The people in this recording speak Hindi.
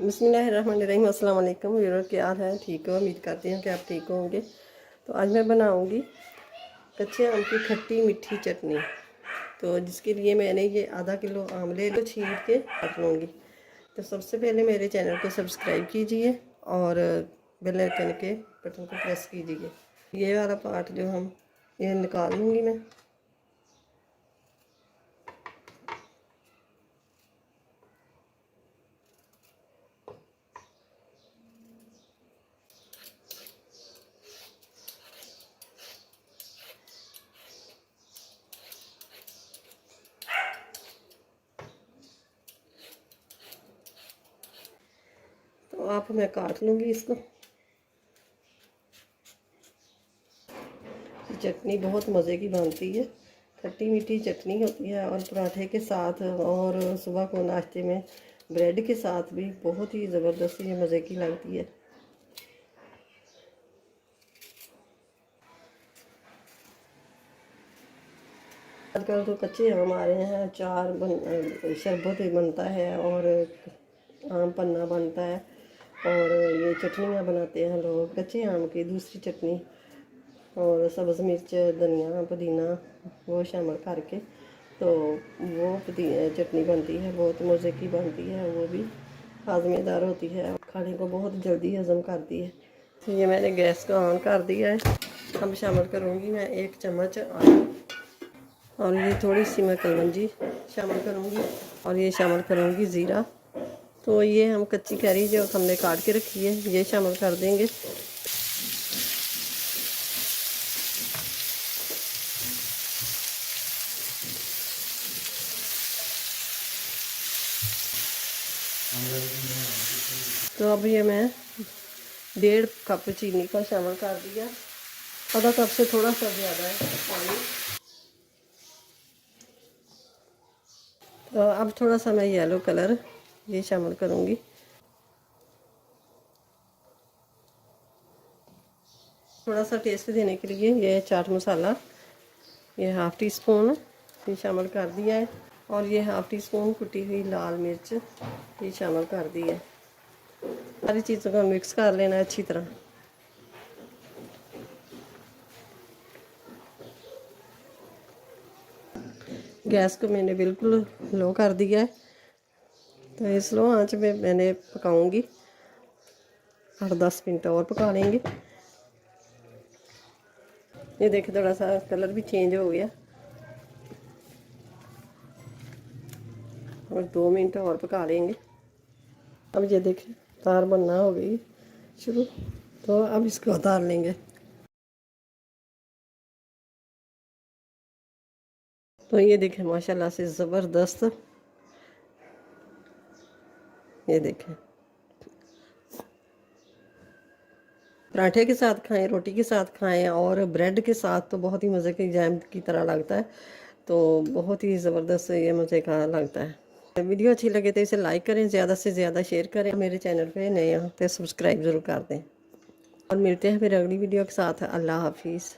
बिस्मिल्लाहिर्रहमानिर्रहीम। अस्सलाम वालेकुम व्यूअर, क्या हाल है? ठीक हो? उम्मीद करती हूँ कि आप ठीक होंगे। तो आज मैं बनाऊँगी कच्चे आम की खट्टी मीठी चटनी। तो जिसके लिए मैंने ये आधा किलो आमले को छील के रख लूँगी। तो सबसे पहले मेरे चैनल को सब्सक्राइब कीजिए और बेल आइकन के बटन को प्रेस कीजिए। ये वाला पार्ट जो हम ये निकाल लूँगी मैं। तो आप मैं काट लूँगी इसको। चटनी बहुत मज़े की बनती है, खट्टी मीठी चटनी होती है और पराठे के साथ और सुबह को नाश्ते में ब्रेड के साथ भी बहुत ही ज़बरदस्त ये मज़े की लगती है। आजकल तो कच्चे आम आ रहे हैं, शरबत भी बनता है और आम पन्ना बनता है और ये चटनियाँ बनाते हैं लोग कच्चे आम की। दूसरी चटनी और सब्ज़ मिर्च, धनिया, पुदीना वो शामिल करके तो वो चटनी बनती है, बहुत मज़े की बनती है। वो भी हाजमेदार होती है, खाने को बहुत जल्दी हज़म करती है। तो ये मैंने गैस को ऑन कर दिया है। अब शामिल करूँगी मैं 1 चम्मच आलू और ये थोड़ी सी मैं कलवंजी शामिल करूँगी और ये शामिल करूँगी ज़ीरा। तो ये हम कच्ची कैरी जो हमने काट के रखी है ये शामिल कर देंगे। तो अब ये मैं 1.5 कप चीनी का शामिल कर दिया। आधा कप से थोड़ा सा ज़्यादा है पानी। तो अब थोड़ा सा मैं येलो कलर ये शामिल करूँगी। थोड़ा सा टेस्ट देने के लिए ये चाट मसाला ये हाफ़ टी स्पून ये शामिल कर दिया है और ये हाफ़ टी स्पून कुटी हुई लाल मिर्च ये शामिल कर दी है। सारी चीज़ों को मिक्स कर लेना है अच्छी तरह। गैस को मैंने बिल्कुल लो कर दिया है। तो इस लो आंच में मैंने पकाऊंगी, 8-10 मिनट और पका लेंगे। ये देखिए थोड़ा सा कलर भी चेंज हो गया और 2 मिनट और पका लेंगे। अब ये देखिए तार बनना हो गई शुरू, तो अब इसको उतार लेंगे। तो ये देखें माशाल्लाह से ज़बरदस्त, ये देखें पराठे के साथ खाएं, रोटी के साथ खाएं और ब्रेड के साथ तो बहुत ही मज़े की जैम की तरह लगता है। तो बहुत ही ज़बरदस्त ये मज़े का लगता है। वीडियो अच्छी लगे तो इसे लाइक करें, ज़्यादा से ज़्यादा शेयर करें। मेरे चैनल पे नए हैं तो सब्सक्राइब ज़रूर कर दें और मिलते हैं फिर अगली वीडियो के साथ। अल्लाह हाफिज़।